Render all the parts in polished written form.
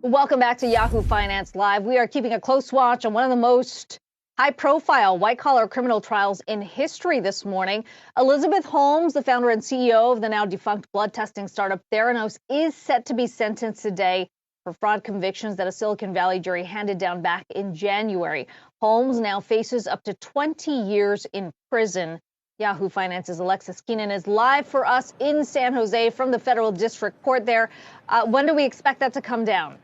Welcome back to Yahoo Finance Live. We are keeping a close watch on one of the most high-profile white-collar criminal trials in history this morning. Elizabeth Holmes, the founder and CEO of the now-defunct blood testing startup Theranos, is set to be sentenced today for fraud convictions that a Silicon Valley jury handed down back in January. Holmes now faces up to 20 years in prison. Yahoo Finance's Alexis Keenan is live for us in San Jose from the federal district court there. When do we expect that to come down?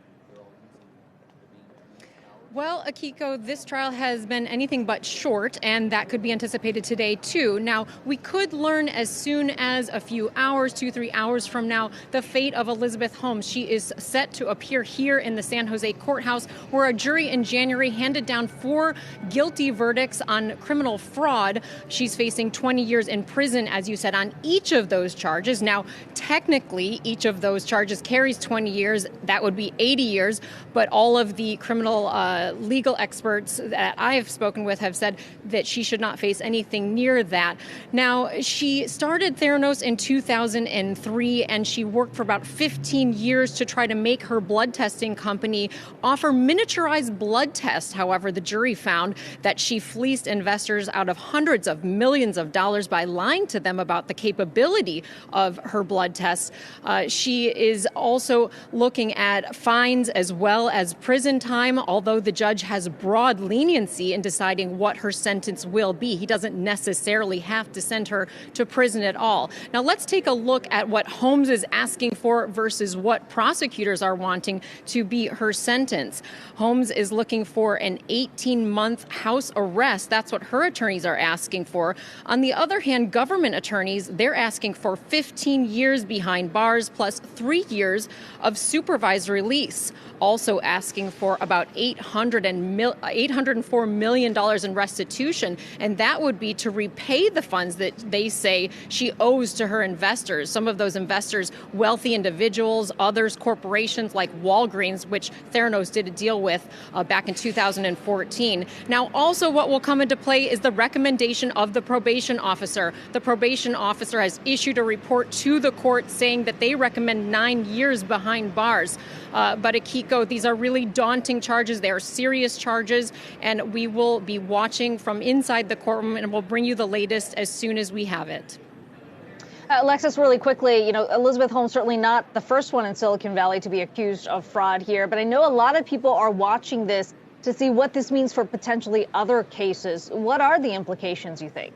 Well, Akiko, this trial has been anything but short, and that could be anticipated today, too. Now, we could learn as soon as a few hours, 2-3 hours from now, the fate of Elizabeth Holmes. She is set to appear here in the San Jose courthouse, where a jury in January handed down 4 guilty verdicts on criminal fraud. She's facing 20 years in prison, as you said, on each of those charges. Now, technically, each of those charges carries 20 years. That would be 80 years, but all of the criminal legal experts that I have spoken with have said that she should not face anything near that. Now, she started Theranos in 2003, and she worked for about 15 years to try to make her blood testing company offer miniaturized blood tests. However, the jury found that she fleeced investors out of hundreds of millions of dollars by lying to them about the capability of her blood tests. She is also looking at fines as well as prison time, although the judge has broad leniency in deciding what her sentence will be. He doesn't necessarily have to send her to prison at all. Now, let's take a look at what Holmes is asking for versus what prosecutors are wanting to be her sentence. Holmes is looking for an 18-month house arrest. That's what her attorneys are asking for. On the other hand, government attorneys, they're asking for 15 years behind bars plus 3 years of supervised release. Also asking for about $804 million in restitution, and that would be to repay the funds that they say she owes to her investors. Some of those investors, wealthy individuals, others, corporations like Walgreens, which Theranos did a deal with back in 2014. Now, also what will come into play is the recommendation of the probation officer. The probation officer has issued a report to the court saying that they recommend 9 years behind bars. But Akiko, these are really daunting charges. They are serious charges, and we will be watching from inside the courtroom, and we'll bring you the latest as soon as we have it. Alexis, really quickly, Elizabeth Holmes certainly not the first one in Silicon Valley to be accused of fraud here, but I know a lot of people are watching this to see what this means for potentially other cases. What are the implications, you think?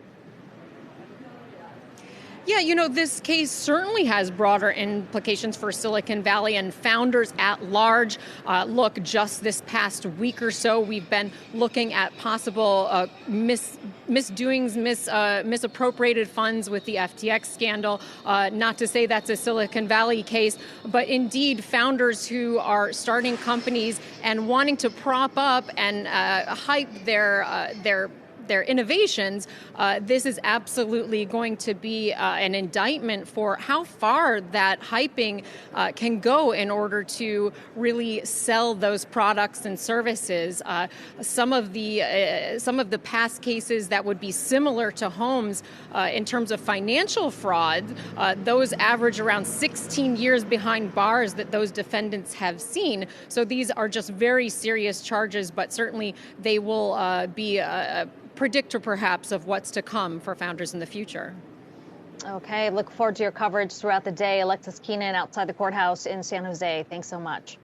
Yeah, this case certainly has broader implications for Silicon Valley and founders at large. Look, just this past week or so, we've been looking at possible misdoings, misappropriated funds with the FTX scandal. Not to say that's a Silicon Valley case, but indeed founders who are starting companies and wanting to prop up and hype their innovations, this is absolutely going to be an indictment for how far that hyping can go in order to really sell those products and services. Some of the past cases that would be similar to Holmes in terms of financial fraud, those average around 16 years behind bars that those defendants have seen. So these are just very serious charges, but certainly they will be a predictor perhaps of what's to come for founders in the future. Okay, look forward to your coverage throughout the day. Alexis Keenan outside the courthouse in San Jose. Thanks so much.